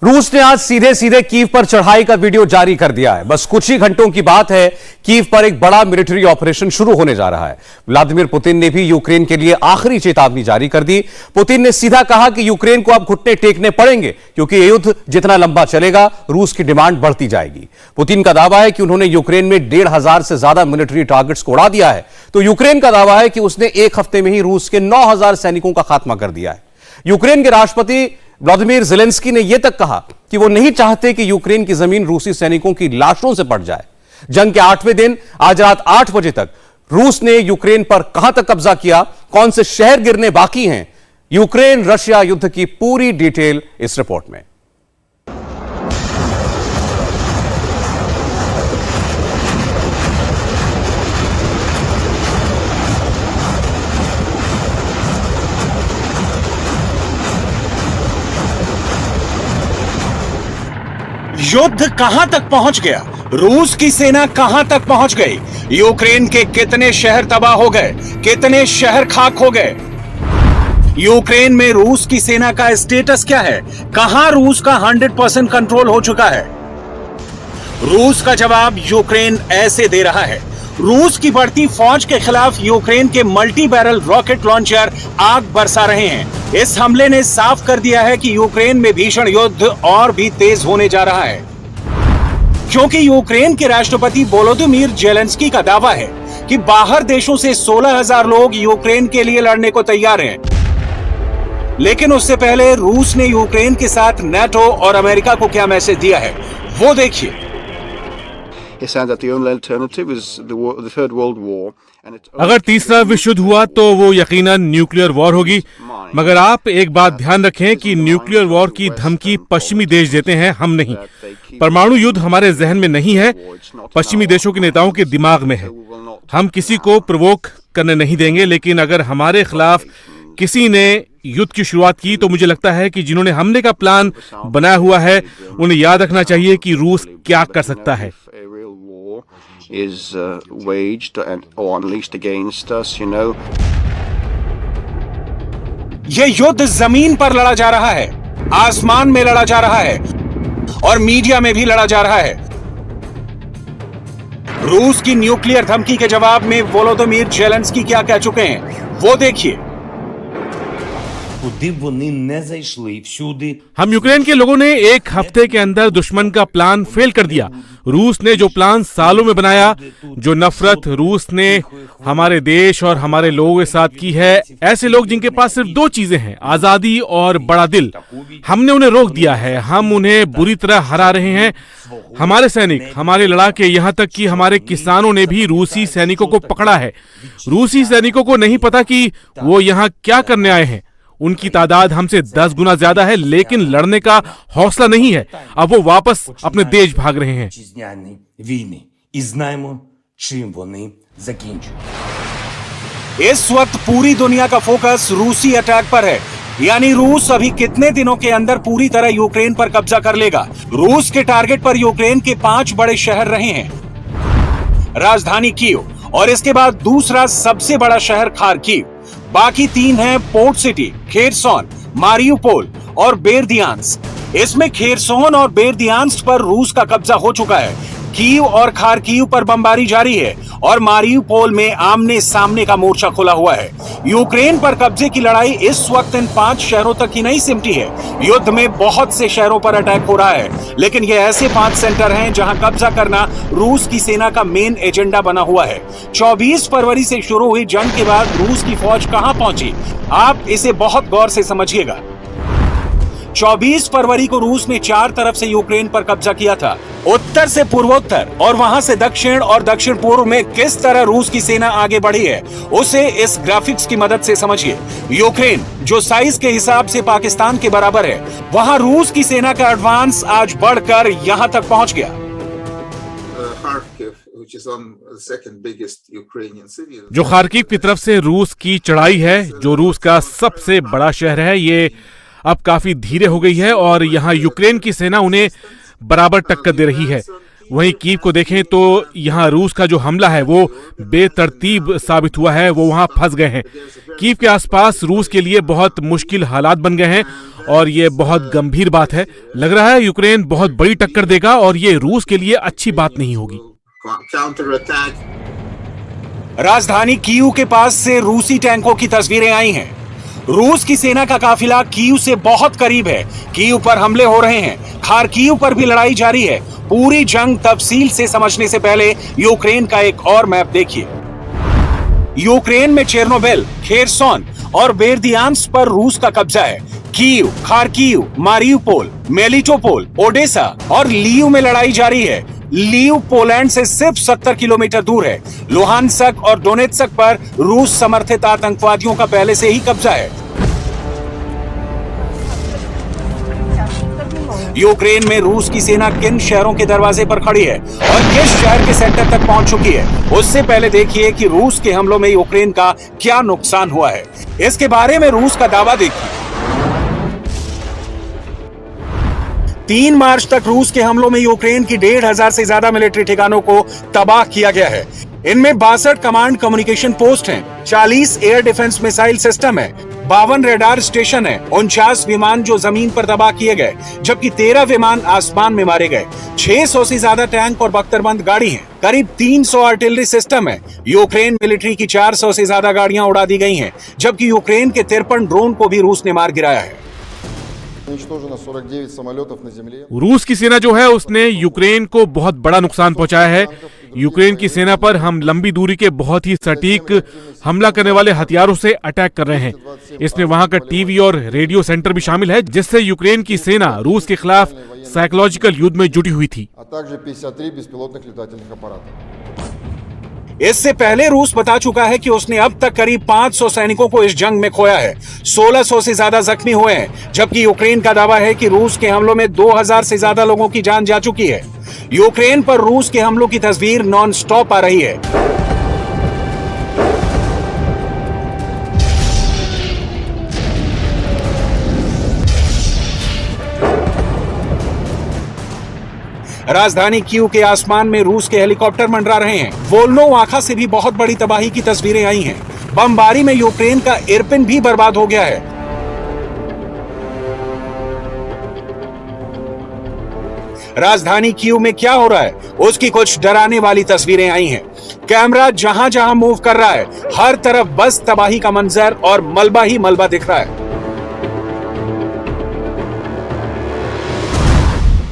रूस ने आज सीधे सीधे कीव पर चढ़ाई का वीडियो जारी कर दिया है। बस कुछ ही घंटों की बात है, कीव पर एक बड़ा मिलिट्री ऑपरेशन शुरू होने जा रहा है। व्लादिमीर पुतिन ने भी यूक्रेन के लिए आखिरी चेतावनी जारी कर दी। पुतिन ने सीधा कहा कि यूक्रेन को अब घुटने टेकने पड़ेंगे, क्योंकि ये युद्ध जितना लंबा चलेगा रूस की डिमांड बढ़ती जाएगी। पुतिन का दावा है कि उन्होंने यूक्रेन में 1,500 से ज्यादा मिलिट्री टारगेट्स को उड़ा दिया है, तो यूक्रेन का दावा है कि उसने एक हफ्ते में ही रूस के 9,000 सैनिकों का खात्मा कर दिया है। यूक्रेन के राष्ट्रपति व्लादिमीर ज़ेलेंस्की ने यह तक कहा कि वो नहीं चाहते कि यूक्रेन की जमीन रूसी सैनिकों की लाशों से पड़ जाए। जंग के 8वें दिन आज रात 8 बजे तक रूस ने यूक्रेन पर कहां तक कब्जा किया, कौन से शहर गिरने बाकी हैं, यूक्रेन रशिया युद्ध की पूरी डिटेल इस रिपोर्ट में। युद्ध कहां तक पहुंच गया, रूस की सेना कहां तक पहुंच गई, यूक्रेन के कितने शहर तबाह हो गए, कितने शहर खाक हो गए, यूक्रेन में रूस की सेना का स्टेटस क्या है, कहां रूस का 100% कंट्रोल हो चुका है। रूस का जवाब यूक्रेन ऐसे दे रहा है। रूस की बढ़ती फौज के खिलाफ यूक्रेन के मल्टी बैरल रॉकेट लॉन्चर आग बरसा रहे हैं। इस हमले ने साफ कर दिया है कि यूक्रेन में भीषण युद्ध और भी तेज होने जा रहा है, क्योंकि यूक्रेन के राष्ट्रपति वोलोदिमीर ज़ेलेंस्की का दावा है कि बाहर देशों से 16,000 लोग यूक्रेन के लिए लड़ने को तैयार हैं। लेकिन उससे पहले रूस ने यूक्रेन के साथ नाटो और अमेरिका को क्या मैसेज दिया है, वो देखिए। अगर तीसरा विश्व युद्ध हुआ तो वो यकीनन न्यूक्लियर वॉर होगी, मगर आप एक बात ध्यान रखें कि न्यूक्लियर वॉर की धमकी पश्चिमी देश देते हैं, हम नहीं। परमाणु युद्ध हमारे जहन में नहीं है, पश्चिमी देशों के नेताओं के दिमाग में है। हम किसी को प्रोवोक करने नहीं देंगे, लेकिन अगर हमारे खिलाफ किसी ने युद्ध की शुरुआत की तो मुझे लगता है कि जिन्होंने हमले का प्लान बनाया हुआ है उन्हें याद रखना चाहिए कि रूस क्या कर सकता है। is waged or unleashed against us, you know. ये युद्ध जमीन पर लड़ा जा रहा है, आसमान में लड़ा जा रहा है और मीडिया में भी लड़ा जा रहा है। रूस की न्यूक्लियर धमकी के जवाब में वोलोदिमीर ज़ेलेंस्की क्या कह चुके हैं, वो देखिए। हम यूक्रेन के लोगों ने एक हफ्ते के अंदर दुश्मन का प्लान फेल कर दिया। रूस ने जो प्लान सालों में बनाया, जो नफरत रूस ने हमारे देश और हमारे लोगों के साथ की है, ऐसे लोग जिनके पास सिर्फ 2 चीजें हैं, आजादी और बड़ा दिल, हमने उन्हें रोक दिया है। हम उन्हें बुरी तरह हरा रहे हैं। हमारे सैनिक, हमारे लड़ाके, यहाँ तक कि हमारे किसानों ने भी रूसी सैनिकों को पकड़ा है। रूसी सैनिकों को नहीं पता कि वो यहाँ क्या करने आए हैं। उनकी तादाद हमसे 10 गुना ज्यादा है, लेकिन लड़ने का हौसला नहीं है। अब वो वापस अपने देश भाग रहे हैं। इस वक्त पूरी दुनिया का फोकस रूसी अटैक पर है, यानी रूस अभी कितने दिनों के अंदर पूरी तरह यूक्रेन पर कब्जा कर लेगा। रूस के टारगेट पर यूक्रेन के 5 बड़े शहर रहे हैं, राजधानी कीव और इसके बाद दूसरा सबसे बड़ा शहर खार्किव। बाकी 3 हैं पोर्ट सिटी, खेरसोन, मारियुपोल और बेर्दियांस्क। इसमें खेरसोन और बेर्दियांस्क पर रूस का कब्जा हो चुका है। कीव और खार्किव पर बमबारी जारी है और मारियुपोल में आमने सामने का मोर्चा खुला हुआ है। यूक्रेन पर कब्जे की लड़ाई इस वक्त इन 5 शहरों तक ही नहीं सिमटी है। युद्ध में बहुत से शहरों पर अटैक हो रहा है, लेकिन ये ऐसे 5 सेंटर हैं जहां कब्जा करना रूस की सेना का मेन एजेंडा बना हुआ है। 24 फरवरी से शुरू हुई जंग के बाद रूस की फौज कहां पहुंची, आप इसे बहुत गौर से समझिएगा। 24 फरवरी को रूस ने 4 तरफ से यूक्रेन पर कब्जा किया था, उत्तर से पूर्वोत्तर और वहां से दक्षिण और दक्षिण पूर्व में किस तरह रूस की सेना आगे बढ़ी है उसे इस ग्राफिक्स की मदद से समझिए। यूक्रेन जो साइज के हिसाब से पाकिस्तान के बराबर है, वहां रूस की सेना का एडवांस आज बढ़कर यहां तक पहुंच गया। जो खार्किव की तरफ से रूस की चढ़ाई है, जो रूस का सबसे बड़ा शहर है, ये अब काफी धीरे हो गई है और यहाँ यूक्रेन की सेना उन्हें बराबर टक्कर दे रही है। वहीं कीव को देखें तो यहाँ रूस का जो हमला है वो बेतरतीब साबित हुआ है, वो वहाँ फंस गए हैं। कीव के आसपास रूस के लिए बहुत मुश्किल हालात बन गए हैं और ये बहुत गंभीर बात है। लग रहा है यूक्रेन बहुत बड़ी टक्कर देगा और ये रूस के लिए अच्छी बात नहीं होगी। राजधानी कीव के पास से रूसी टैंकों की तस्वीरें आई हैं। रूस की सेना का काफिला कीव से बहुत करीब है। कीव पर हमले हो रहे हैं। खार्किव पर भी लड़ाई जारी है। पूरी जंग तफसील से समझने से पहले यूक्रेन का एक और मैप देखिए। यूक्रेन में चेर्नोबिल, खेरसोन और बेर्दियांस्क पर रूस का कब्जा है। कीव, खार्किव, मारिउपोल, मेलिटोपोल, ओडेसा और लीव में लड़ाई जारी है। लीव पोलैंड से सिर्फ 70 किलोमीटर दूर है। लुहानस्क और डोनेत्स्क पर रूस समर्थित आतंकवादियों का पहले से ही कब्जा है। यूक्रेन में रूस की सेना किन शहरों के दरवाजे पर खड़ी है और किस शहर के सेंटर तक पहुंच चुकी है, उससे पहले देखिए कि रूस के हमलों में यूक्रेन का क्या नुकसान हुआ है। इसके बारे में रूस का दावा देखिए। 3 मार्च तक रूस के हमलों में यूक्रेन की 1,500 से ज्यादा मिलिट्री ठिकानों को तबाह किया गया है। इनमें 62 कमांड कम्युनिकेशन पोस्ट हैं, 40 एयर डिफेंस मिसाइल सिस्टम है, 52 रडार स्टेशन है, 49 विमान जो जमीन पर तबाह किए गए, जबकि 13 विमान आसमान में मारे गए। 600 से ज्यादा टैंक और बख्तरबंद गाड़ी हैं, करीब 300 आर्टिलरी सिस्टम है। यूक्रेन मिलिट्री की 400 से ज्यादा गाड़ियां उड़ा दी गई हैं, जबकि यूक्रेन के 53 ड्रोन को भी रूस ने मार गिराया है। रूस की सेना जो है उसने यूक्रेन को बहुत बड़ा नुकसान पहुंचाया है। यूक्रेन की सेना पर हम लंबी दूरी के बहुत ही सटीक हमला करने वाले हथियारों से अटैक कर रहे हैं। इसमें वहां का टीवी और रेडियो सेंटर भी शामिल है, जिससे यूक्रेन की सेना रूस के खिलाफ साइकोलॉजिकल युद्ध में जुटी हुई थी। इससे पहले रूस बता चुका है कि उसने अब तक करीब 500 सैनिकों को इस जंग में खोया है। 1600 से ज्यादा जख्मी हुए हैं, जबकि यूक्रेन का दावा है कि रूस के हमलों में 2000 से ज्यादा लोगों की जान जा चुकी है। यूक्रेन पर रूस के हमलों की तस्वीर नॉन स्टॉप आ रही है। राजधानी कीव के आसमान में रूस के हेलीकॉप्टर मंडरा रहे हैं। वोल्नोवाखा से भी बहुत बड़ी तबाही की तस्वीरें आई हैं। बमबारी में यूक्रेन का इरपिन भी बर्बाद हो गया है। राजधानी कीव में क्या हो रहा है, उसकी कुछ डराने वाली तस्वीरें आई हैं। कैमरा जहां जहां मूव कर रहा है, हर तरफ बस तबाही का मंजर और मलबा ही मलबा दिख रहा है।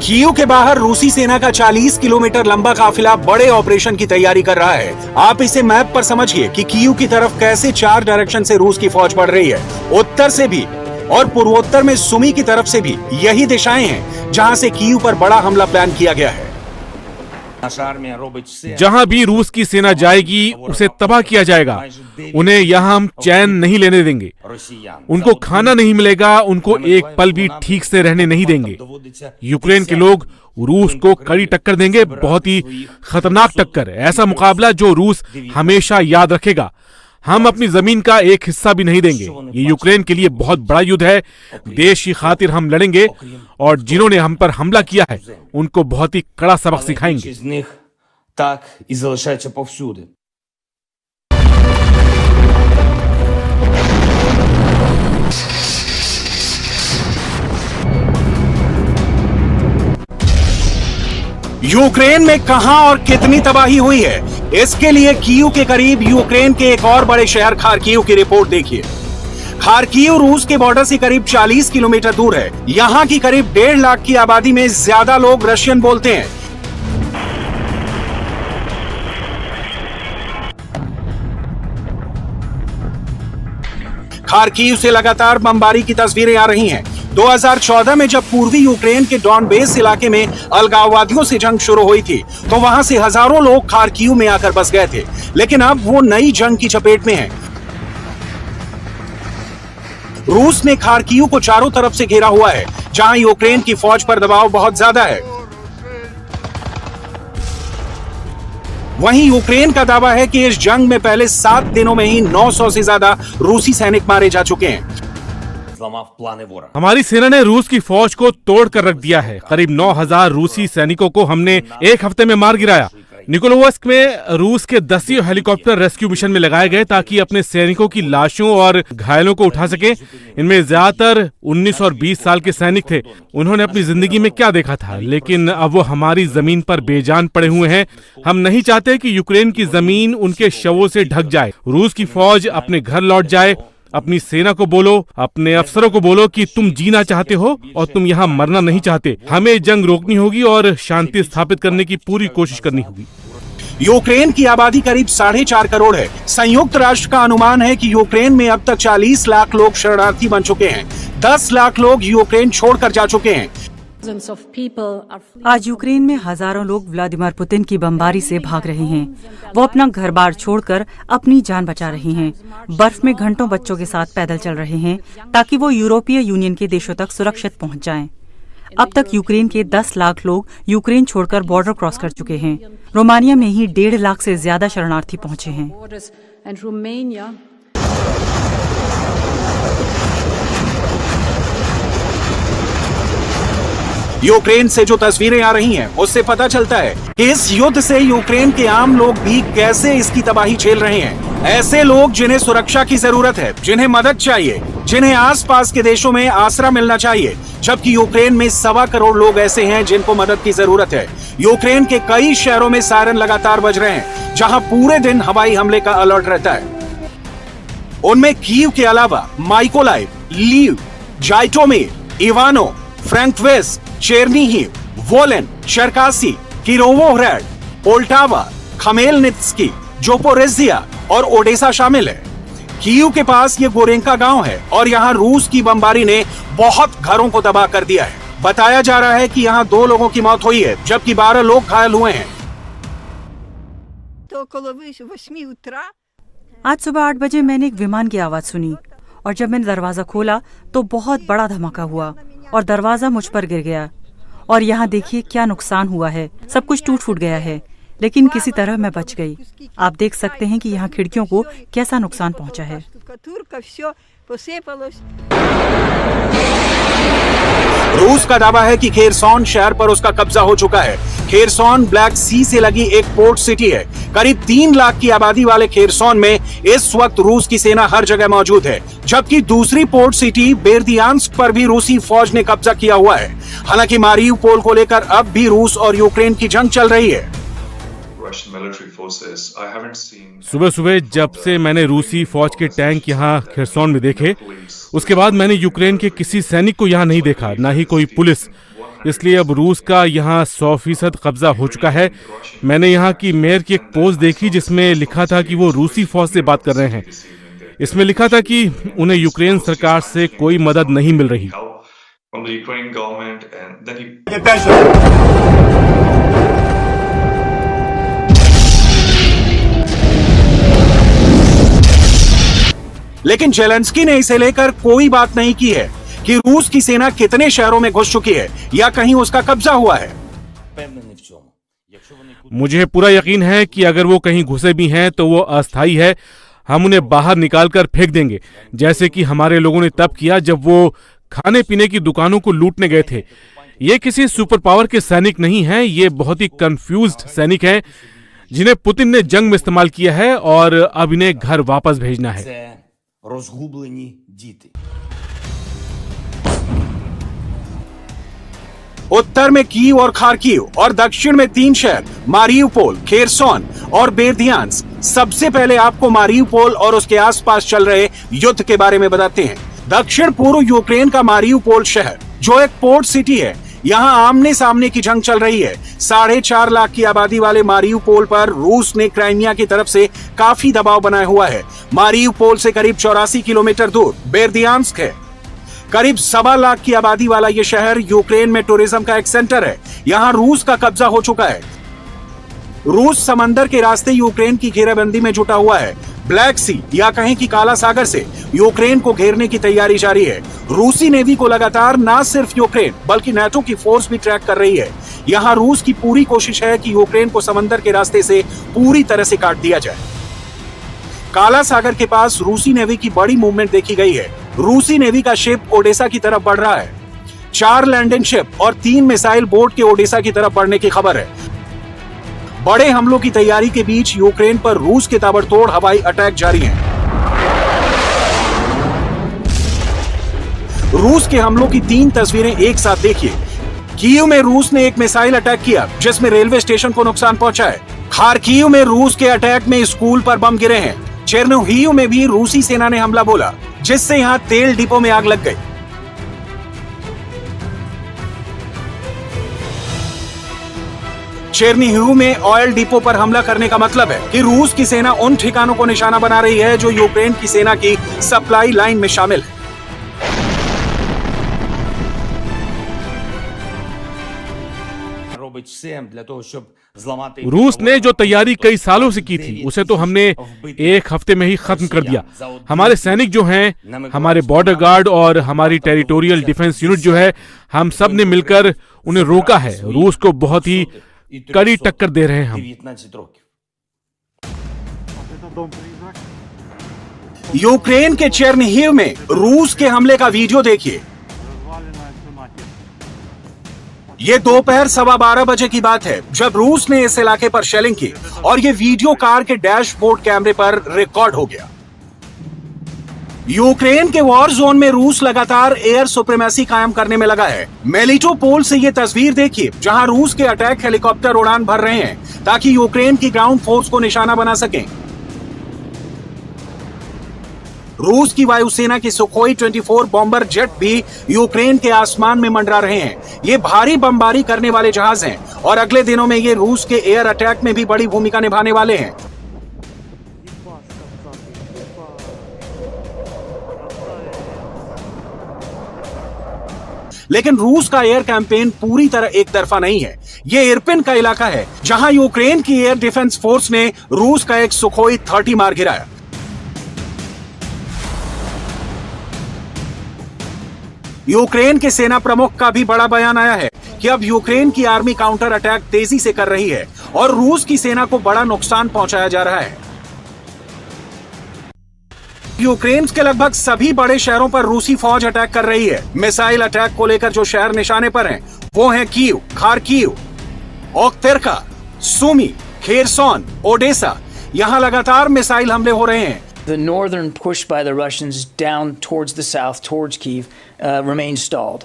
कीव के बाहर रूसी सेना का 40 किलोमीटर लंबा काफिला बड़े ऑपरेशन की तैयारी कर रहा है। आप इसे मैप पर समझिए कि कीव की तरफ कैसे 4 डायरेक्शन से रूस की फौज बढ़ रही है। उत्तर से भी और पूर्वोत्तर में सुमी की तरफ से भी यही दिशाएं हैं जहां से कीव पर बड़ा हमला प्लान किया गया है। जहां भी रूस की सेना जाएगी उसे तबाह किया जाएगा। उन्हें यहां हम चैन नहीं लेने देंगे। उनको खाना नहीं मिलेगा, उनको एक पल भी ठीक से रहने नहीं देंगे। यूक्रेन के लोग रूस को कड़ी टक्कर देंगे, बहुत ही खतरनाक टक्कर, ऐसा मुकाबला जो रूस हमेशा याद रखेगा। हम अपनी जमीन का एक हिस्सा भी नहीं देंगे। ये यूक्रेन के लिए बहुत बड़ा युद्ध है। देश की खातिर हम लड़ेंगे और जिन्होंने हम पर हमला किया है उनको बहुत ही कड़ा सबक सिखाएंगे। यूक्रेन में कहां और कितनी तबाही हुई है, इसके लिए कीव के करीब यूक्रेन के एक और बड़े शहर खार्किव की रिपोर्ट देखिए। खार्किव रूस के बॉर्डर से करीब 40 किलोमीटर दूर है। यहां की करीब 1.5 लाख की आबादी में ज्यादा लोग रशियन बोलते हैं। खार्किव से लगातार बमबारी की तस्वीरें आ रही हैं। 2014 में जब पूर्वी यूक्रेन के डॉनबेस इलाके में अलगाववादियों से जंग शुरू हुई थी, तो वहां से हजारों लोग खार्किव में आकर बस गए थे। लेकिन अब वो नई जंग की चपेट में हैं। रूस ने खार्किव को चारों तरफ से घेरा हुआ है, जहां यूक्रेन की फौज पर दबाव बहुत ज्यादा है। वहीं यूक्रेन का दावा है कि इस जंग में पहले 7 दिनों में ही 900 से ज्यादा रूसी सैनिक मारे जा चुके हैं। зламав плани ворога. हमारी सेना ने रूस की फौज को तोड़ कर रख दिया है। करीब 9,000 रूसी सैनिकों को हमने एक हफ्ते में मार गिराया। निकोलोवस्क में रूस के 10 हेलीकॉप्टर रेस्क्यू मिशन में लगाए गए ताकि अपने सैनिकों की लाशों और घायलों को उठा सके। इनमें ज्यादातर 19 और 20 साल के सैनिक थे। उन्होंने अपनी जिंदगी में क्या देखा था, लेकिन अब वो हमारी जमीन पर बेजान पड़े हुए हैं। हम नहीं चाहते कि यूक्रेन की जमीन उनके शवों से ढक जाए। रूस की फौज अपने घर लौट जाए। अपनी सेना को बोलो, अपने अफसरों को बोलो कि तुम जीना चाहते हो और तुम यहाँ मरना नहीं चाहते। हमें जंग रोकनी होगी और शांति स्थापित करने की पूरी कोशिश करनी होगी। यूक्रेन की आबादी करीब 4.5 करोड़ है। संयुक्त राष्ट्र का अनुमान है कि यूक्रेन में अब तक 40 लाख लोग शरणार्थी बन चुके हैं। 10 लाख लोग यूक्रेन छोड़कर जा चुके हैं। आज यूक्रेन में हजारों लोग व्लादिमीर पुतिन की बमबारी से भाग रहे हैं। वो अपना घर बार छोड़कर अपनी जान बचा रहे हैं। बर्फ में घंटों बच्चों के साथ पैदल चल रहे हैं ताकि वो यूरोपीय यूनियन के देशों तक सुरक्षित पहुंच जाएं। अब तक यूक्रेन के 10 लाख लोग यूक्रेन छोड़कर बॉर्डर क्रॉस कर चुके हैं। रोमानिया में ही 1.5 लाख से ज्यादा शरणार्थी पहुंचे हैं। यूक्रेन से जो तस्वीरें आ रही हैं, उससे पता चलता है कि इस युद्ध से यूक्रेन के आम लोग भी कैसे इसकी तबाही झेल रहे हैं। ऐसे लोग जिन्हें सुरक्षा की जरूरत है, जिन्हें मदद चाहिए, जिन्हें आसपास के देशों में आसरा मिलना चाहिए, जबकि यूक्रेन में 1.25 करोड़ लोग ऐसे हैं जिनको मदद की जरूरत है। यूक्रेन के कई शहरों में सायरन लगातार बज रहे हैं, जहां पूरे दिन हवाई हमले का अलर्ट रहता है। उनमें कीव के अलावा माइकोलाइव, लीव, जाइटोमिर, इवानो, फ्रैंकवेस्ट, चेरनीहिव, वोलेन, चरकासी, किरोवोह्राड, पोल्टावा, खमेलनित्स्की, जोपोरेजिया और ओडेसा शामिल है। कीव के पास ये गोरेंका गांव है और यहाँ रूस की बमबारी ने बहुत घरों को तबाह कर दिया है। बताया जा रहा है कि यहाँ 2 लोगों की मौत हुई है, जबकि 12 लोग घायल हुए हैं। आज सुबह 8 बजे मैंने एक विमान की आवाज सुनी और जब मैंने दरवाजा खोला तो बहुत बड़ा धमाका हुआ और दरवाजा मुझ पर गिर गया। और यहाँ देखिए क्या नुकसान हुआ है। सब कुछ टूट फूट गया है, लेकिन किसी तरह मैं बच गई। आप देख सकते हैं कि यहाँ खिड़कियों को कैसा नुकसान पहुँचा है। रूस का दावा है कि खेरसॉन शहर पर उसका कब्जा हो चुका है। खेरसॉन ब्लैक सी से लगी एक पोर्ट सिटी है। करीब 3 लाख की आबादी वाले खेरसॉन में इस वक्त रूस की सेना हर जगह मौजूद है, जबकि दूसरी पोर्ट सिटी बेर्दियांस्क पर भी रूसी फौज ने कब्जा किया हुआ है। हालांकि मारियुपोल को लेकर अब भी रूस और यूक्रेन की जंग चल रही है। सुबह सुबह जब से मैंने रूसी फौज के टैंक यहाँ खेरसॉन में देखे, उसके बाद मैंने यूक्रेन के किसी सैनिक को यहाँ नहीं देखा, ना ही कोई पुलिस। इसलिए अब रूस का यहाँ 100% कब्जा हो चुका है। मैंने यहाँ की मेयर की एक पोस्ट देखी जिसमें लिखा था कि वो रूसी फौज से बात कर रहे हैं। इसमें लिखा था कि उन्हें यूक्रेन सरकार से कोई मदद नहीं मिल रही। लेकिन जेलेंस्की ने इसे लेकर कोई बात नहीं की है कि रूस की सेना कितने शहरों में घुस चुकी है या कहीं उसका कब्जा हुआ है। मुझे पूरा यकीन है कि अगर वो कहीं घुसे भी हैं तो वो अस्थायी है। हम उन्हें बाहर निकालकर फेंक देंगे, जैसे कि हमारे लोगों ने तब किया जब वो खाने पीने की दुकानों को लूटने गए थे। ये किसी सुपर पावर के सैनिक नहीं हैं, ये बहुत ही कंफ्यूज्ड सैनिक हैं जिन्हें पुतिन ने जंग में इस्तेमाल किया है और अब इन्हें घर वापस भेजना है। उत्तर में कीव और खार्किव और दक्षिण में 3 शहर मारियुपोल, खेरसॉन और बेर्दियांस्क। सबसे पहले आपको मारियुपोल और उसके आसपास चल रहे युद्ध के बारे में बताते हैं। दक्षिण पूर्व यूक्रेन का मारियुपोल शहर, जो एक पोर्ट सिटी है, यहाँ आमने सामने की जंग चल रही है। 4.5 लाख की आबादी वाले मारियुपोल पर रूस ने क्राइमिया की तरफ से काफी दबाव बनाया हुआ है। मारियुपोल से करीब 84 किलोमीटर दूर बेर्दियांस्क है। करीब 1.25 लाख की आबादी वाला ये शहर यूक्रेन में टूरिज्म का एक सेंटर है। यहाँ रूस का कब्जा हो चुका है। रूस समंदर के रास्ते यूक्रेन की घेराबंदी में जुटा हुआ है। ब्लैक सी या कहें कि काला सागर से यूक्रेन को घेरने की तैयारी जारी है। रूसी नेवी को लगातार न सिर्फ यूक्रेन बल्कि नाटो की फोर्स भी ट्रैक कर रही है। यहाँ रूस की पूरी कोशिश है कि यूक्रेन को समंदर के रास्ते से पूरी तरह से काट दिया जाए। काला सागर के पास रूसी नेवी की बड़ी मूवमेंट देखी गई है। रूसी नेवी का शिप ओडेसा की तरफ बढ़ रहा है। 4 लैंडिंग शिप और 3 मिसाइल बोट के ओडेसा की तरफ बढ़ने की खबर है। बड़े हमलों की तैयारी के बीच यूक्रेन पर रूस के ताबड़तोड़ हवाई अटैक जारी हैं। रूस के हमलों की 3 तस्वीरें एक साथ देखिए। कीव में रूस ने एक मिसाइल अटैक किया जिसमें रेलवे स्टेशन को नुकसान पहुंचा है। खार्किव में रूस के अटैक में स्कूल पर बम गिरे हैं। चेर्निहिव में भी रूसी सेना ने हमला बोला जिससे यहां तेल डिपो में आग लग गई। चेर्निहिव में ऑयल डिपो पर हमला करने का मतलब है कि रूस की सेना उन ठिकानों को निशाना बना रही है जो यूक्रेन की सेना की सप्लाई लाइन में शामिल है। रूस ने जो तैयारी कई सालों से की थी उसे तो हमने एक हफ्ते में ही खत्म कर दिया। हमारे सैनिक जो हैं, हमारे बॉर्डर गार्ड और हमारी टेरिटोरियल डिफेंस यूनिट जो है, हम सब ने मिलकर उन्हें रोका है। रूस को बहुत ही कड़ी टक्कर दे रहे हैं हम। यूक्रेन के चेर्निहिव में रूस के हमले का वीडियो देखिए। ये दोपहर 12:15 बजे की बात है जब रूस ने इस इलाके पर शेलिंग की और ये वीडियो कार के डैशबोर्ड कैमरे पर रिकॉर्ड हो गया। यूक्रेन के वॉर जोन में रूस लगातार एयर सुप्रीमेसी कायम करने में लगा है। मेलिटोपोल से ये तस्वीर देखिए जहां रूस के अटैक हेलीकॉप्टर उड़ान भर रहे हैं ताकि यूक्रेन की ग्राउंड फोर्स को निशाना बना सकें। रूस की वायुसेना की सुखोई 24 बॉम्बर जेट भी यूक्रेन के आसमान में मंडरा रहे हैं। ये भारी बमबारी करने वाले जहाज हैं और अगले दिनों में ये रूस के एयर अटैक में भी बड़ी भूमिका निभाने वाले हैं। लेकिन रूस का एयर कैंपेन पूरी तरह एक तरफा नहीं है। ये इरपिन का इलाका है जहां यूक्रेन की एयर डिफेंस फोर्स ने रूस का एक सुखोई 30 मार गिराया। यूक्रेन के सेना प्रमुख का भी बड़ा बयान आया है कि अब यूक्रेन की आर्मी काउंटर अटैक तेजी से कर रही है और रूस की सेना को बड़ा नुकसान पहुंचाया जा रहा है। यूक्रेन के लगभग सभी बड़े शहरों पर रूसी फौज अटैक कर रही है। मिसाइल अटैक को लेकर जो शहर निशाने पर हैं, वो हैं Kyiv, Kharkiv, Okhtyrka, Sumy, Kherson, Odesa. यहां लगातार मिसाइल हमले हो रहे हैं। The northern push by the Russians down towards the south, towards Kyiv, remains stalled.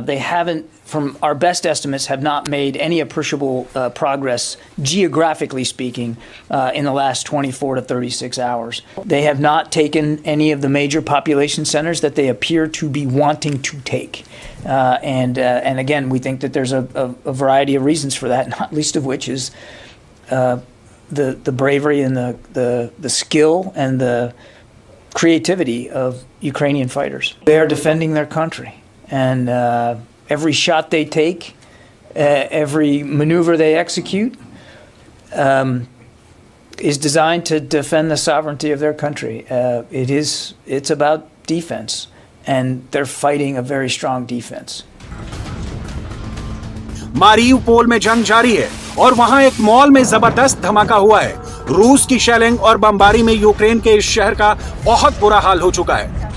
They haven't, from our best estimates, have not made any appreciable progress, geographically speaking, in the last 24 to 36 hours. They have not taken any of the major population centers that they appear to be wanting to take. And again, we think that there's a variety of reasons for that, not least of which is the bravery and the skill and the creativity of Ukrainian fighters. They are defending their country, and every shot they take, every maneuver they execute, is designed to defend the sovereignty of their country. It's about defense, and they're fighting a very strong defense. Mariupol में जंग जारी है और वहां एक mall में जबरदस्त धमाका हुआ है। रूस की शेलिंग और बमबारी में यूक्रेन के इस शहर का बहुत बुरा हाल हो चुका है।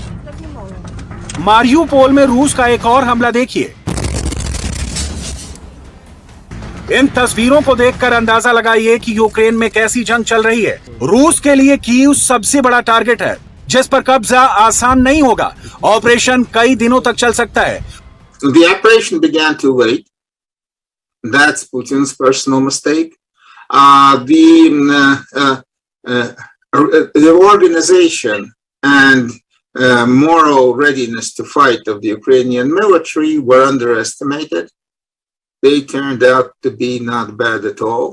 मारियुपोल में रूस का एक और हमला देखिए। इन तस्वीरों को देखकर अंदाजा लगाइए कि यूक्रेन में कैसी जंग चल रही है। रूस के लिए कीव सबसे बड़ा टारगेट है जिस पर कब्जा आसान नहीं होगा। ऑपरेशन कई दिनों तक चल सकता है। The operation began too late. That's Putin's personal mistake. The organization and moral readiness to fight of the Ukrainian military were underestimated. They turned out to be not bad at all.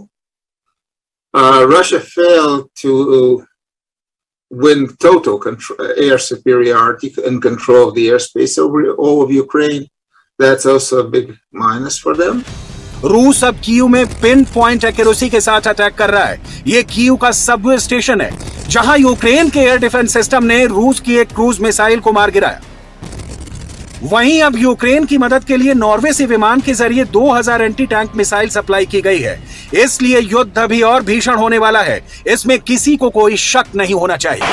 Russia failed to win total air superiority and control of the airspace over all of Ukraine. That's also a big minus for them. रूस अब Kyiv में pin point accuracy के साथ attack कर रहा है। ये Kyiv का सबवे स्टेशन है जहां यूक्रेन के एयर डिफेंस सिस्टम ने रूस की एक क्रूज मिसाइल को मार गिराया। वहीं अब यूक्रेन की मदद के लिए नॉर्वे से विमान के जरिए 2000 एंटी टैंक मिसाइल सप्लाई की गई है। इसलिए युद्ध अभी और भीषण होने वाला है, इसमें किसी को कोई शक नहीं होना चाहिए।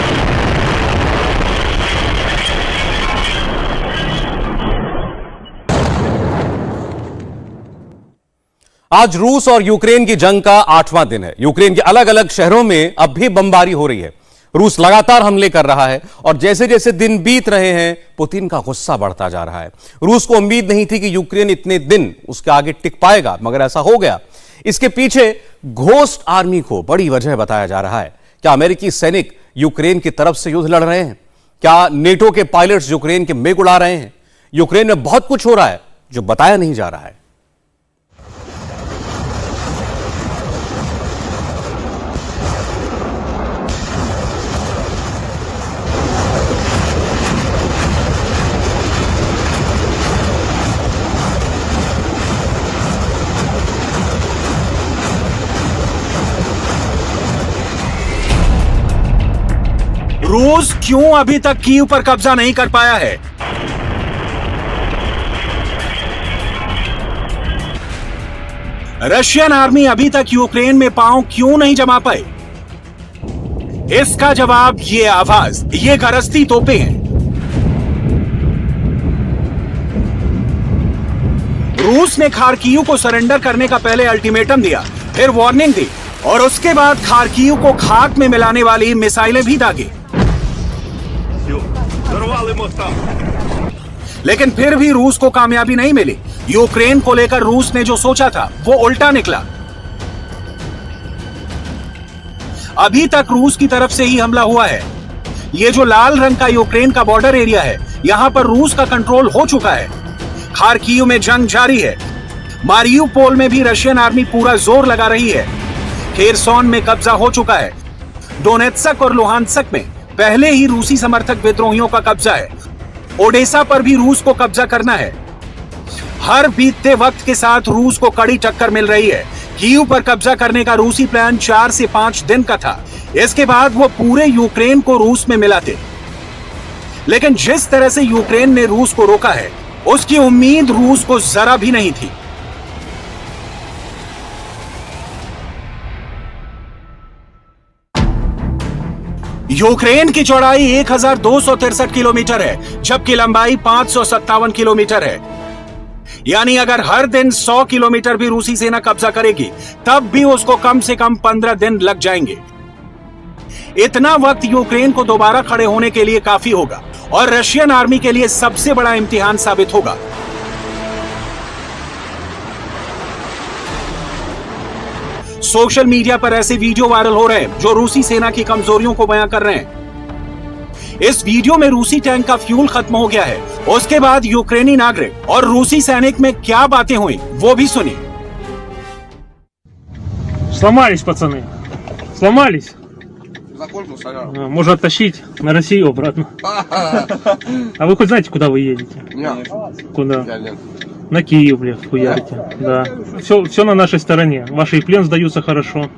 आज रूस और यूक्रेन की जंग का 8वां दिन है। यूक्रेन के अलग अलग शहरों में अब भी बमबारी हो रही है। रूस लगातार हमले कर रहा है और जैसे जैसे दिन बीत रहे हैं पुतिन का गुस्सा बढ़ता जा रहा है। रूस को उम्मीद नहीं थी कि यूक्रेन इतने दिन उसके आगे टिक पाएगा, मगर ऐसा हो गया। इसके पीछे घोस्ट आर्मी को बड़ी वजह बताया जा रहा है। क्या अमेरिकी सैनिक यूक्रेन की तरफ से युद्ध लड़ रहे हैं? क्या नेटो के पायलट्स यूक्रेन के मेघ उड़ा रहे हैं? यूक्रेन में बहुत कुछ हो रहा है जो बताया नहीं जा रहा है। रूस क्यों अभी तक कीव पर कब्जा नहीं कर पाया है? रशियन आर्मी अभी तक यूक्रेन में पांव क्यों नहीं जमा पाए? इसका जवाब ये आवाज, ये गरजती तोपें हैं। रूस ने खार्किव को सरेंडर करने का पहले अल्टीमेटम दिया, फिर वार्निंग दी और उसके बाद खार्किव को खाक में मिलाने वाली मिसाइलें भी दागी। लेकिन फिर भी रूस को कामयाबी नहीं मिली। यूक्रेन को लेकर रूस ने जो सोचा था वो उल्टा निकला। अभी तक रूस की तरफ से ही हमला हुआ है। ये जो लाल रंग का यूक्रेन का बॉर्डर एरिया है, यहां पर रूस का कंट्रोल हो चुका है। खार्किव में जंग जारी है। मारियुपोल में भी रशियन आर्मी पूरा जोर लगा रही है। खेरसोन में कब्जा हो चुका है। डोनेत्स्क और लुहानस्क में पहले ही रूसी समर्थक विद्रोहियों का कब्जा है। ओडेसा पर भी रूस को कब्जा करना है। हर बीतते वक्त के साथ रूस को कड़ी टक्कर मिल रही है। कीव पर कब्जा करने का रूसी प्लान 4 से 5 दिन का था। इसके बाद वो पूरे यूक्रेन को रूस में मिलाते। लेकिन जिस तरह से यूक्रेन ने रूस को रोका है, उसकी उम्मीद रूस को जरा भी नहीं थी। यूक्रेन की चौड़ाई 1263 किलोमीटर है, जबकि लंबाई 557 किलोमीटर है। यानी अगर हर दिन 100 किलोमीटर भी रूसी सेना कब्जा करेगी, तब भी उसको कम से कम 15 दिन लग जाएंगे। इतना वक्त यूक्रेन को दोबारा खड़े होने के लिए काफी होगा और रशियन आर्मी के लिए सबसे बड़ा इम्तिहान साबित होगा। सोशल मीडिया पर ऐसे वीडियो वायरल हो रहे हैं जो रूसी सेना की कमजोरियों को बयां कर रहे हैं। इस वीडियो में रूसी टैंक का फ्यूल खत्म हो गया है। उसके बाद यूक्रेनी नागरिक और रूसी सैनिक में क्या बातें हुई वो भी सुनिए। Сломались, пацаны. Сломались. Можно оттащить на Россию обратно. А вы хоть знаете, куда вы едете? Нет. Куда? На Киев, блядь, хуярите. Да. Все на нашей стороне. Ваши и плен сдаются хорошо.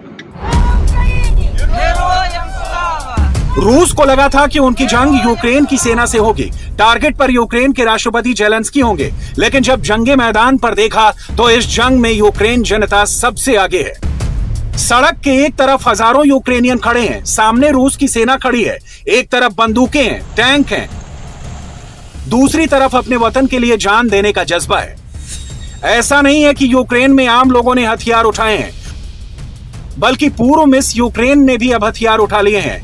रूस को लगा था कि उनकी जंग यूक्रेन की सेना से होगी। टारगेट पर यूक्रेन के राष्ट्रपति जेलेंस्की होंगे। लेकिन जब जंगे मैदान पर देखा तो इस जंग में यूक्रेन जनता सबसे आगे है। सड़क के एक तरफ हजारों यूक्रेनियन खड़े हैं, सामने रूस की सेना खड़ी है। एक तरफ बंदूकें हैं, टैंक हैं, दूसरी तरफ अपने वतन के लिए जान देने का जज्बा है। ऐसा नहीं है कि यूक्रेन में आम लोगों ने हथियार उठाए हैं, बल्कि पूर्व मिस यूक्रेन ने भी अब हथियार उठा लिए हैं।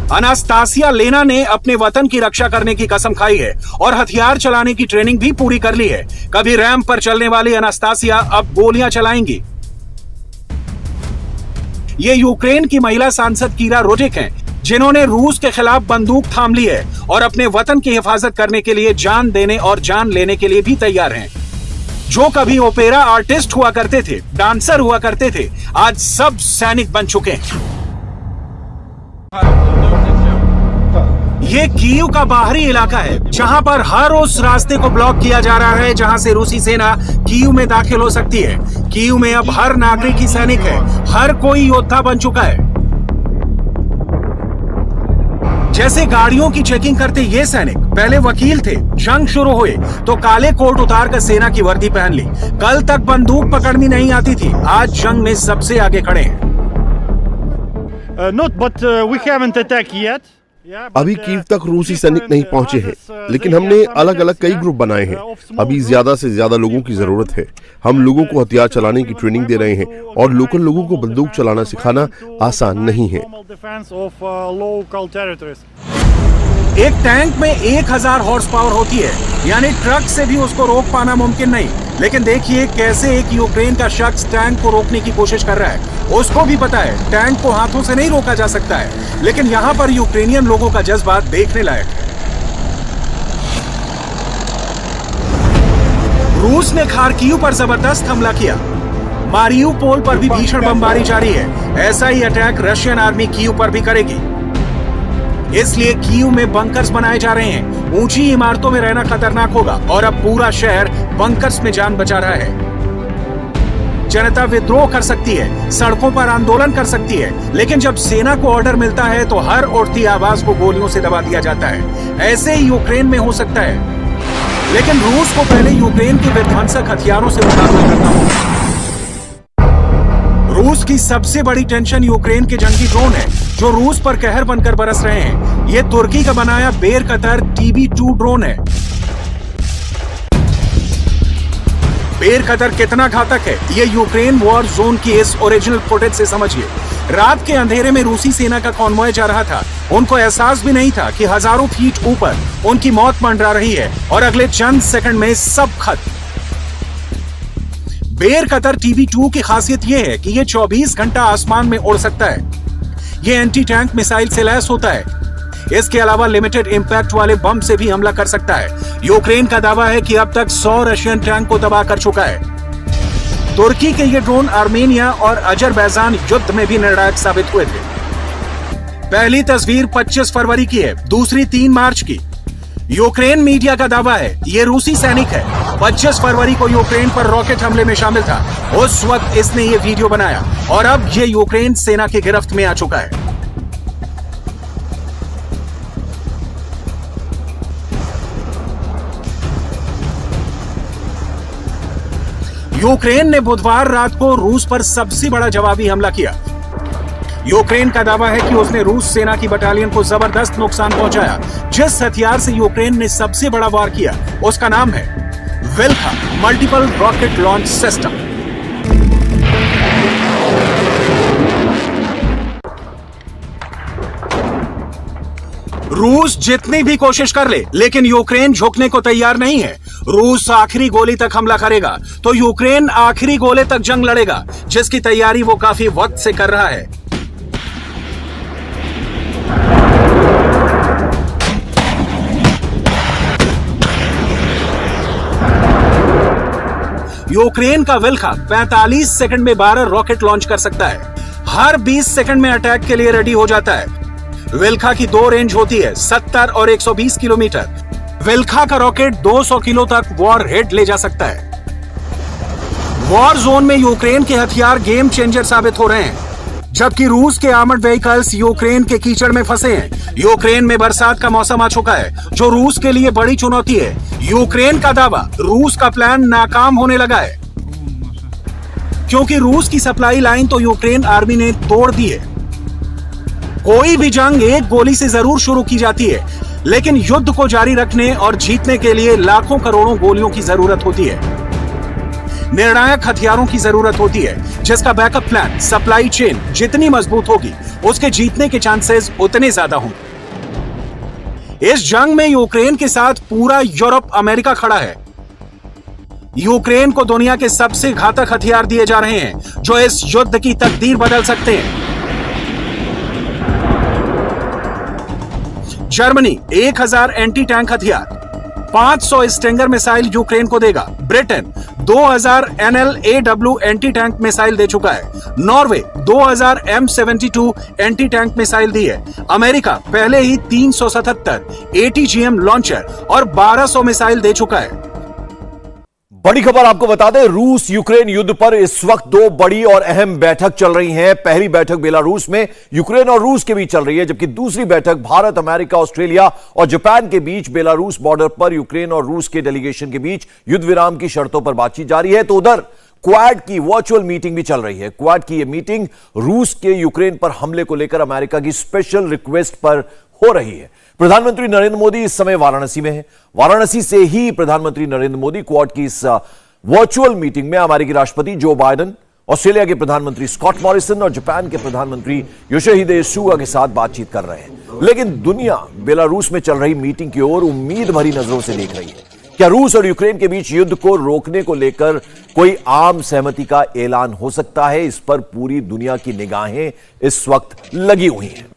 अनास्तासिया लेना ने अपने वतन की रक्षा करने की कसम खाई है और हथियार चलाने की ट्रेनिंग भी पूरी कर ली है। कभी रैंप पर चलने वाली अनास्तासिया अब गोलियां चलाएंगी। ये यूक्रेन की महिला सांसद कीरा रोडिक हैं, जिन्होंने रूस के खिलाफ बंदूक थाम ली है और अपने वतन की हिफाजत करने के लिए जान देने और जान लेने के लिए भी तैयार हैं। जो कभी ओपेरा आर्टिस्ट हुआ करते थे, डांसर हुआ करते थे, आज सब सैनिक बन चुके हैं। ये कीव का बाहरी इलाका है, जहां पर हर उस रास्ते को ब्लॉक किया जा रहा है जहां से रूसी सेना कीव में दाखिल हो सकती है। कीव में अब हर नागरिक ही सैनिक है, हर कोई योद्धा बन चुका है। जैसे गाड़ियों की चेकिंग करते ये सैनिक पहले वकील थे, जंग शुरू हुए तो काले कोट उतार कर सेना की वर्दी पहन ली। कल तक बंदूक पकड़नी नहीं आती थी, आज जंग में सबसे आगे खड़े हैं। Not, but we haven't attacked yet. अभी कीव तक रूसी सैनिक नहीं पहुंचे हैं, लेकिन हमने अलग अलग कई ग्रुप बनाए हैं। अभी ज्यादा से ज्यादा लोगों की जरूरत है। हम लोगों को हथियार चलाने की ट्रेनिंग दे रहे हैं और लोकल लोगों को बंदूक चलाना सिखाना आसान नहीं है। एक टैंक में 1000 हॉर्स पावर होती है, यानी ट्रक से भी उसको रोक पाना मुमकिन नहीं। लेकिन देखिए कैसे एक यूक्रेन का शख्स टैंक को रोकने की कोशिश कर रहा है। उसको भी पता है टैंक को हाथों से नहीं रोका जा सकता है, लेकिन यहाँ पर यूक्रेनियन लोगों का जज्बा देखने लायक है। रूस ने खार्किव पर जबरदस्त हमला किया। मारियुपोल पर भी भीषण बमबारी जारी है। ऐसा ही अटैक रशियन आर्मी कीव पर भी करेगी। इसलिए कीव में बंकर्स बनाए जा रहे हैं। ऊंची इमारतों में रहना खतरनाक होगा और अब पूरा शहर बंकर्स में जान बचा रहा है। जनता विद्रोह कर सकती है, सड़कों पर आंदोलन कर सकती है, लेकिन जब सेना को ऑर्डर मिलता है तो हर उठती आवाज को गोलियों से दबा दिया जाता है। ऐसे ही यूक्रेन में हो सकता है, लेकिन रूस को पहले यूक्रेन के विध्वंसक हथियारों से मुकाबला करना होगा। रूस की सबसे बड़ी टेंशन यूक्रेन के जंगी ड्रोन है, जो रूस पर कहर बनकर बरस रहे हैं। ये तुर्की का बनाया बेर कतर TB2 ड्रोन है। बेर कतर कितना घातक है, ये यूक्रेन वॉर जोन की इस ओरिजिनल फुटेज से समझिए। रात के अंधेरे में रूसी सेना का कॉन्वॉय जा रहा था। उनको एहसास भी नहीं था कि हजारों फीट ऊपर उनकी मौत मंडरा रही है और अगले चंद सेकंड में सब खत्म। बेर कतर TB2 की खासियत यह है कि यह 24 घंटा आसमान में उड़ सकता है। यह एंटी टैंक मिसाइल से लैस होता है। इसके अलावा लिमिटेड इंपैक्ट वाले बम से भी हमला कर सकता है। यूक्रेन का दावा है कि अब तक 100 रशियन टैंक को तबाह कर चुका है। तुर्की के ये ड्रोन आर्मेनिया और अजरबैजान युद्ध में भी निर्णायक साबित हुए थे। पहली तस्वीर 25 फरवरी की है, दूसरी 3 मार्च की। यूक्रेन मीडिया का दावा है ये रूसी सैनिक है। 25 फरवरी को यूक्रेन पर रॉकेट हमले में शामिल था। उस वक्त इसने ये वीडियो बनाया और अब ये यूक्रेन सेना की गिरफ्त में आ चुका है। यूक्रेन ने बुधवार रात को रूस पर सबसे बड़ा जवाबी हमला किया। यूक्रेन का दावा है कि उसने रूस सेना की बटालियन को जबरदस्त नुकसान पहुंचाया। जिस हथियार से यूक्रेन ने सबसे बड़ा वार किया उसका नाम है वेल्खा मल्टीपल रॉकेट लॉन्च सिस्टम। रूस जितनी भी कोशिश कर ले, लेकिन यूक्रेन झुकने को तैयार नहीं है। रूस आखिरी गोली तक हमला करेगा तो यूक्रेन आखिरी गोले तक जंग लड़ेगा, जिसकी तैयारी वो काफी वक्त से कर रहा है। यूक्रेन का वेल्खा 45 सेकंड में 12 रॉकेट लॉन्च कर सकता है। हर 20 सेकंड में अटैक के लिए रेडी हो जाता है। वेल्खा की 2 रेंज होती है, 70 और 120 किलोमीटर। वेल्खा का रॉकेट 200 किलो तक वॉर हेड ले जा सकता है। वॉर जोन में यूक्रेन के हथियार गेम चेंजर साबित हो रहे हैं, जबकि रूस के आर्मर्ड व्हीकल्स यूक्रेन के कीचड़ में फंसे हैं। यूक्रेन में बरसात का मौसम आ चुका है, जो रूस के लिए बड़ी चुनौती है। यूक्रेन का दावा, रूस का प्लान नाकाम होने लगा है, क्योंकि रूस की सप्लाई लाइन तो यूक्रेन आर्मी ने तोड़ दी है। कोई भी जंग एक गोली से जरूर शुरू की जाती है, लेकिन युद्ध को जारी रखने और जीतने के लिए लाखों करोड़ों गोलियों की जरूरत होती है। निर्णायक हथियारों की जरूरत होती है, जिसका बैकअप प्लान, सप्लाई चेन जितनी मजबूत होगी, उसके जीतने के चांसेस उतने ज्यादा होंगे। इस जंग में यूक्रेन के साथ पूरा यूरोप, अमेरिका खड़ा है। यूक्रेन को दुनिया के सबसे घातक हथियार दिए जा रहे हैं, जो इस युद्ध की तकदीर बदल सकते हैं। जर्मनी 1000 एंटी टैंक हथियार, 500 स्टिंगर मिसाइल यूक्रेन को देगा। Britain 2000 NLAW anti tank missile दे चुका है। Norway 2000 M72 anti tank missile दी है। अमेरिका पहले ही 377 ATGM लॉन्चर और 1200 मिसाइल दे चुका है। बड़ी खबर आपको बता दें, रूस यूक्रेन युद्ध पर इस वक्त 2 बड़ी और अहम बैठक चल रही हैं। पहली बैठक बेलारूस में यूक्रेन और रूस के बीच चल रही है, जबकि दूसरी बैठक भारत, अमेरिका, ऑस्ट्रेलिया और जापान के बीच बेलारूस बॉर्डर पर यूक्रेन और रूस के डेलीगेशन के बीच युद्ध विराम की शर्तों पर बातचीत जारी है। तो उधर क्वाड की वर्चुअल मीटिंग भी चल रही है। क्वाड की यह मीटिंग रूस के यूक्रेन पर हमले को लेकर अमेरिका की स्पेशल रिक्वेस्ट पर हो रही है। प्रधानमंत्री नरेंद्र मोदी इस समय वाराणसी में है। वाराणसी से ही प्रधानमंत्री नरेंद्र मोदी क्वाड की इस वर्चुअल मीटिंग में अमेरिकी राष्ट्रपति जो बाइडेन, ऑस्ट्रेलिया के प्रधानमंत्री स्कॉट मॉरिसन और जापान के प्रधानमंत्री योशिहिदे सुगा के साथ बातचीत कर रहे हैं। लेकिन दुनिया बेलारूस में चल रही मीटिंग की ओर उम्मीद भरी नजरों से देख रही है। क्या रूस और यूक्रेन के बीच युद्ध को रोकने को लेकर कोई आम सहमति का ऐलान हो सकता है? इस पर पूरी दुनिया की निगाहें इस वक्त लगी हुई हैं।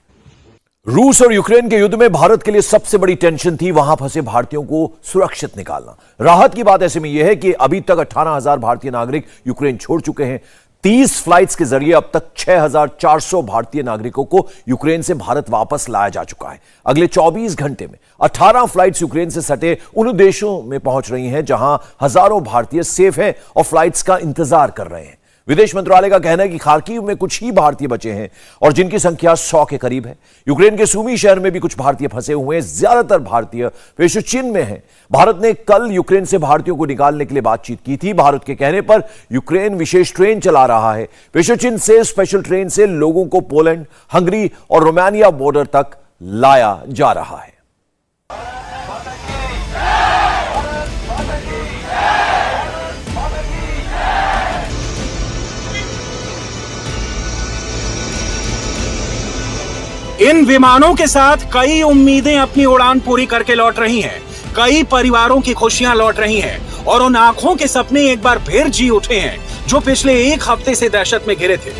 रूस और यूक्रेन के युद्ध में भारत के लिए सबसे बड़ी टेंशन थी वहां फंसे भारतीयों को सुरक्षित निकालना। राहत की बात ऐसे में यह है कि अभी तक 18,000 भारतीय नागरिक यूक्रेन छोड़ चुके हैं। 30 फ्लाइट्स के जरिए अब तक 6,400 भारतीय नागरिकों को यूक्रेन से भारत वापस लाया जा चुका है। अगले 24 घंटे में 18 फ्लाइट्स यूक्रेन से सटे उन देशों में पहुंच रही हैं जहां हजारों भारतीय सेफ हैं और फ्लाइट्स का इंतजार कर रहे हैं। विदेश मंत्रालय का कहना है कि खार्किव में कुछ ही भारतीय बचे हैं और जिनकी संख्या 100 के करीब है। यूक्रेन के सूमी शहर में भी कुछ भारतीय फंसे हुए हैं। ज्यादातर भारतीय पेशुचिन में हैं। भारत ने कल यूक्रेन से भारतीयों को निकालने के लिए बातचीत की थी। भारत के कहने पर यूक्रेन विशेष ट्रेन चला रहा है। पेशुचिन से स्पेशल ट्रेन से लोगों को पोलैंड, हंगरी और रोमानिया बॉर्डर तक लाया जा रहा है। इन विमानों के साथ कई उम्मीदें अपनी उड़ान पूरी करके लौट रही हैं। कई परिवारों की खुशियां लौट रही हैं और उन आंखों के सपने एक बार फिर जी उठे हैं जो पिछले एक हफ्ते से दहशत में घिरे थे।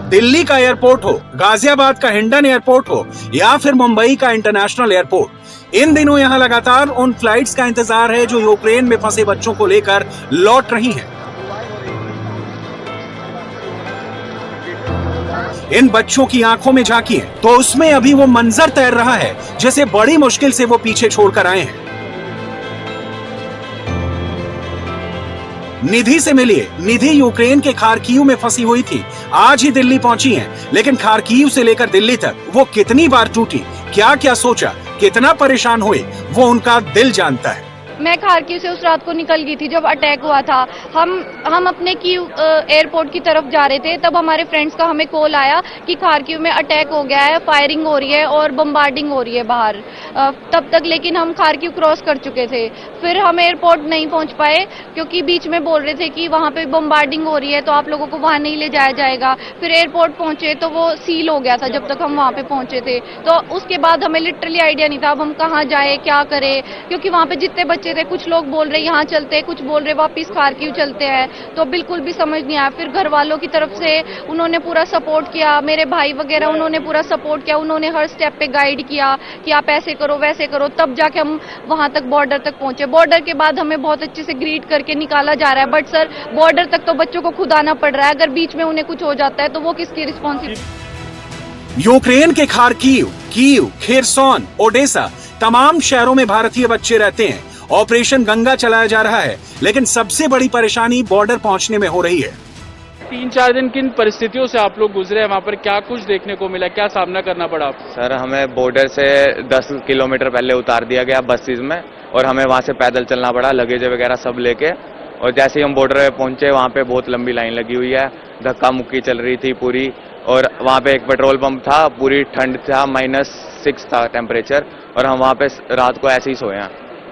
दिल्ली का एयरपोर्ट हो, गाजियाबाद का हिंडन एयरपोर्ट हो या फिर मुंबई का इंटरनेशनल एयरपोर्ट, इन दिनों यहां लगातार उन फ्लाइट्स का इंतजार है जो यूक्रेन में फंसे बच्चों को लेकर लौट रही हैं। इन बच्चों की आंखों में झांकिए तो उसमें अभी वो मंजर तैर रहा है जैसे बड़ी मुश्किल से वो पीछे छोड़कर आए हैं। निधि से मिलिए। निधि यूक्रेन के खार्किव में फंसी हुई थी। आज ही दिल्ली पहुंची हैं, लेकिन खार्किव से लेकर दिल्ली तक वो कितनी बार टूटी, क्या क्या सोचा, कितना परेशान हुए, वो उनका दिल जानता है। मैं खार्किव से उस रात को निकल गई थी जब अटैक हुआ था। हम अपने कीव एयरपोर्ट की तरफ जा रहे थे, तब हमारे फ्रेंड्स का हमें कॉल आया कि खार्किव में अटैक हो गया है, फायरिंग हो रही है और बम्बार्डिंग हो रही है बाहर। तब तक लेकिन हम खार्किव क्रॉस कर चुके थे। फिर हम एयरपोर्ट नहीं पहुंच पाए क्योंकि बीच में बोल रहे थे कि वहाँ पे बम्बार्डिंग हो रही है तो आप लोगों को वहाँ नहीं ले जाया जाएगा। फिर एयरपोर्ट पहुंचे तो वो सील हो गया था जब तक हम वहाँ पे पहुंचे थे। तो उसके बाद हमें लिटरली आइडिया नहीं था अब हम कहाँ जाए, क्या करें, क्योंकि वहाँ पे जितने बच्चे थे कुछ लोग बोल रहे यहाँ चलते हैं, कुछ बोल रहे वापिस खार्किव चलते हैं, तो बिल्कुल भी समझ नहीं आया। फिर घर वालों की तरफ से उन्होंने पूरा सपोर्ट किया, मेरे भाई वगैरह उन्होंने पूरा सपोर्ट किया, उन्होंने हर स्टेप पे गाइड किया कि आप ऐसे करो वैसे करो, तब जाके हम वहां तक बॉर्डर तक पहुंचे। बॉर्डर के बाद हमें बहुत अच्छे से ग्रीट करके निकाला जा रहा है, बट सर बॉर्डर तक तो बच्चों को खुद आना पड़ रहा है। अगर बीच में उन्हें कुछ हो जाता है तो वो किसकी रिस्पॉन्सिबिलिटी। यूक्रेन के खार्किव, कीव, खेरसोन, ओडेसा तमाम शहरों में भारतीय बच्चे रहते हैं। ऑपरेशन गंगा चलाया जा रहा है, लेकिन सबसे बड़ी परेशानी बॉर्डर पहुंचने में हो रही है। 3-4 दिन किन परिस्थितियों से आप लोग गुजरे, वहाँ पर क्या कुछ देखने को मिला, क्या सामना करना पड़ा? सर हमें बॉर्डर से 10 किलोमीटर पहले उतार दिया गया बसेस में और हमें वहाँ से पैदल चलना पड़ा, लगेज वगैरह सब लेके। और जैसे ही हम बॉर्डर पे पहुंचे वहाँ पे बहुत लंबी लाइन लगी हुई है, धक्का मुक्की चल रही थी पूरी। और वहाँ पे एक पेट्रोल पंप था, पूरी ठंड था, -6 था टेम्परेचर, और हम वहाँ पे रात को ऐसे ही सोए हैं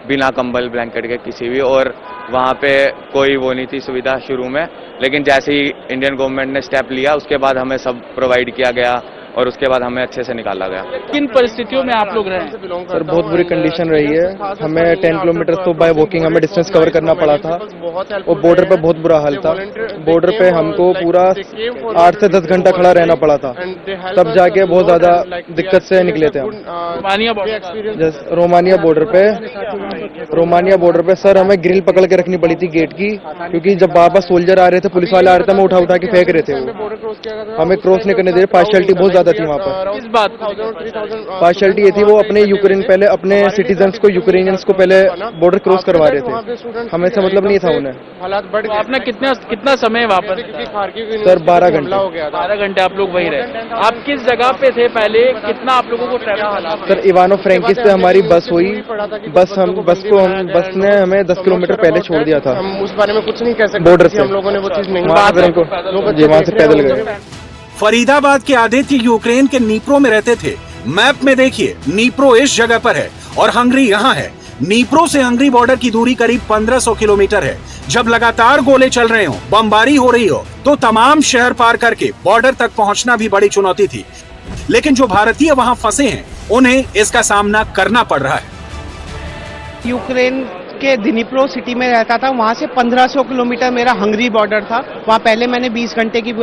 बिना कंबल ब्लैंकेट के किसी भी। और वहाँ पे कोई वो नहीं थी सुविधा शुरू में, लेकिन जैसे ही इंडियन गवर्नमेंट ने स्टेप लिया उसके बाद हमें सब प्रोवाइड किया गया और उसके बाद हमें अच्छे से निकाला गया। किन परिस्थितियों में आप लोग रहे? सर बहुत बुरी कंडीशन रही है। हमें 10 किलोमीटर तो बाय वॉकिंग हमें डिस्टेंस कवर करना पड़ा था और बॉर्डर पे बहुत बुरा हाल था। बॉर्डर पे हमको पूरा 8 से 10 घंटा खड़ा रहना पड़ा था, तब जाके बहुत ज्यादा दिक्कत से निकले थे हम। रोमानिया बॉर्डर पे सर हमें ग्रिल पकड़ के रखनी पड़ी थी गेट की, क्योंकि जब वापस सोल्जर आ रहे थे, पुलिस वाले आ रहे थे, हमें उठा उठा के फेंक रहे थे। वो हमें क्रॉस नहीं करने दे रहे, पार्शियलिटी बहुत ज्यादा थी वहाँ पर। किस बात पार्शलिटी ये थी, वो अपने यूक्रेन पहले अपने सिटीजन्स को, यूक्रेनियंस को पहले बॉर्डर क्रॉस करवा रहे थे, हमें से मतलब नहीं था उन्हें। तो आपने कितना समय वहाँ पर? सर 12 घंटे। 12 घंटे आप लोग वहीं रहे। आप किस जगह पे थे पहले, कितना आप लोगों को ट्रैवल? सर इवानो फ्रैंकिस से हमारी बस हुई, बस ने हमें 10 किलोमीटर पहले छोड़ दिया था। हम उस बारे में कुछ नहीं कह सकते, बॉर्डर से हम लोगों ने वो चीज नहीं वहाँ से पैदल गए। फरीदाबाद के आदित्य यूक्रेन के नीप्रो में रहते थे। मैप में देखिए, नीप्रो इस जगह पर है और हंगरी यहाँ है। नीप्रो से हंगरी बॉर्डर की दूरी करीब 1500 किलोमीटर है। जब लगातार गोले चल रहे हो, बमबारी हो रही हो, तो तमाम शहर पार करके बॉर्डर तक पहुंचना भी बड़ी चुनौती थी। लेकिन जो भारतीय वहां फंसे हैं, उन्हें इसका सामना करना पड़ रहा है। यूक्रेन के दिनीप्रो सिटी में रहता था, वहाँ से 1500 किलोमीटर मेरा हंगरी बॉर्डर था। वहाँ पहले मैंने 20 घंटे की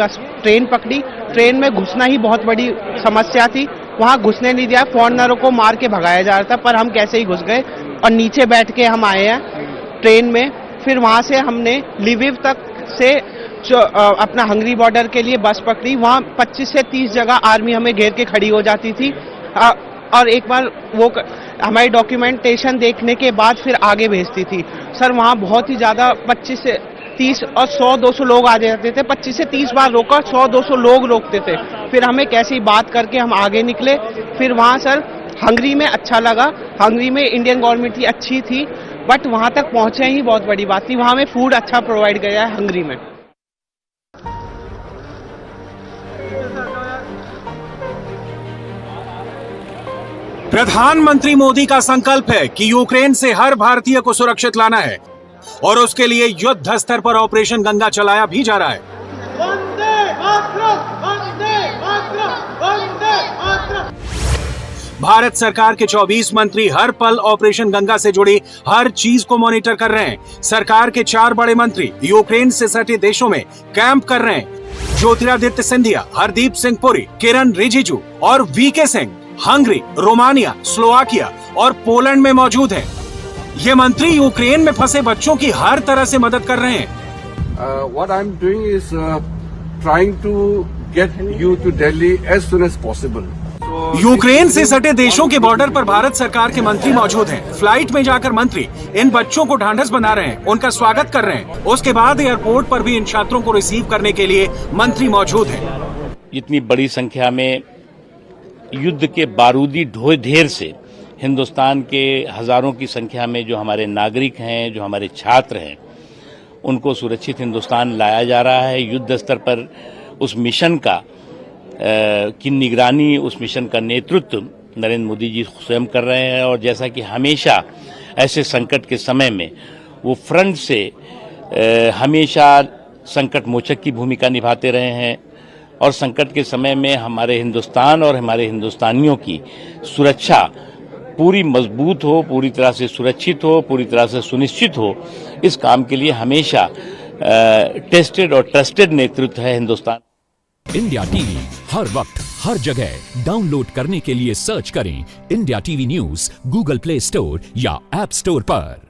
ट्रेन पकड़ी। ट्रेन में घुसना ही बहुत बड़ी समस्या थी, वहाँ घुसने नहीं दिया, फॉरेनरों को मार के भगाया जा रहा था, पर हम कैसे ही घुस गए और नीचे बैठ के हम आए हैं ट्रेन में। फिर वहाँ से हमने लिविव तक से अपना हंगरी बॉर्डर के लिए बस पकड़ी। वहाँ 25 से 30 जगह आर्मी हमें घेर के खड़ी हो जाती थी और एक बार वो हमारी डॉक्यूमेंटेशन देखने के बाद फिर आगे भेजती थी। सर वहाँ बहुत ही ज़्यादा 25 से 30 और 100-200 लोग आ जाते थे। 25 से 30 बार रोका, 100-200 लोग रोकते थे। फिर हमें कैसे ही बात करके हम आगे निकले। फिर वहाँ सर हंगरी में अच्छा लगा, हंगरी में इंडियन गवर्नमेंट की अच्छी थी, बट वहाँ तक पहुँचे ही बहुत बड़ी बात थी। वहाँ में फूड अच्छा प्रोवाइड किया है हंगरी में। प्रधानमंत्री मोदी का संकल्प है कि यूक्रेन से हर भारतीय को सुरक्षित लाना है और उसके लिए युद्ध स्तर पर ऑपरेशन गंगा चलाया भी जा रहा है। भारत सरकार के 24 मंत्री हर पल ऑपरेशन गंगा से जुड़ी हर चीज को मॉनिटर कर रहे हैं। सरकार के 4 बड़े मंत्री यूक्रेन से सटे देशों में कैंप कर रहे हैं। ज्योतिरादित्य सिंधिया, हरदीप सिंह पुरी, किरण रिजिजू और VK Singh Hungary, Romania, Slovakia और पोलैंड में मौजूद हैं। ये मंत्री यूक्रेन में फंसे बच्चों की हर तरह से मदद कर रहे हैं। What I'm doing is trying to get you to Delhi as soon as possible. Ukraine से सटे देशों के बॉर्डर पर भारत सरकार के मंत्री मौजूद हैं। फ्लाइट में जाकर मंत्री इन बच्चों को ढांढस बना रहे हैं, उनका स्वागत कर रहे हैं। उसके बाद एयरपोर्ट पर भी इन छात्रों को रिसीव करने के लिए मंत्री मौजूद हैं। इतनी बड़ी संख्या में युद्ध के बारूदी ढेर से हिंदुस्तान के हजारों की संख्या में जो हमारे नागरिक हैं, जो हमारे छात्र हैं, उनको सुरक्षित हिंदुस्तान लाया जा रहा है। युद्ध स्तर पर उस मिशन की निगरानी, उस मिशन का नेतृत्व नरेंद्र मोदी जी स्वयं कर रहे हैं। और जैसा कि हमेशा ऐसे संकट के समय में वो फ्रंट से हमेशा संकट मोचक की भूमिका निभाते रहे हैं और संकट के समय में हमारे हिंदुस्तान और हमारे हिंदुस्तानियों की सुरक्षा पूरी मजबूत हो, पूरी तरह से सुरक्षित हो, पूरी तरह से सुनिश्चित हो, इस काम के लिए हमेशा टेस्टेड और ट्रस्टेड नेतृत्व है हिंदुस्तान। इंडिया टीवी हर वक्त हर जगह डाउनलोड करने के लिए सर्च करें India TV news Google play store या ऐप स्टोर पर।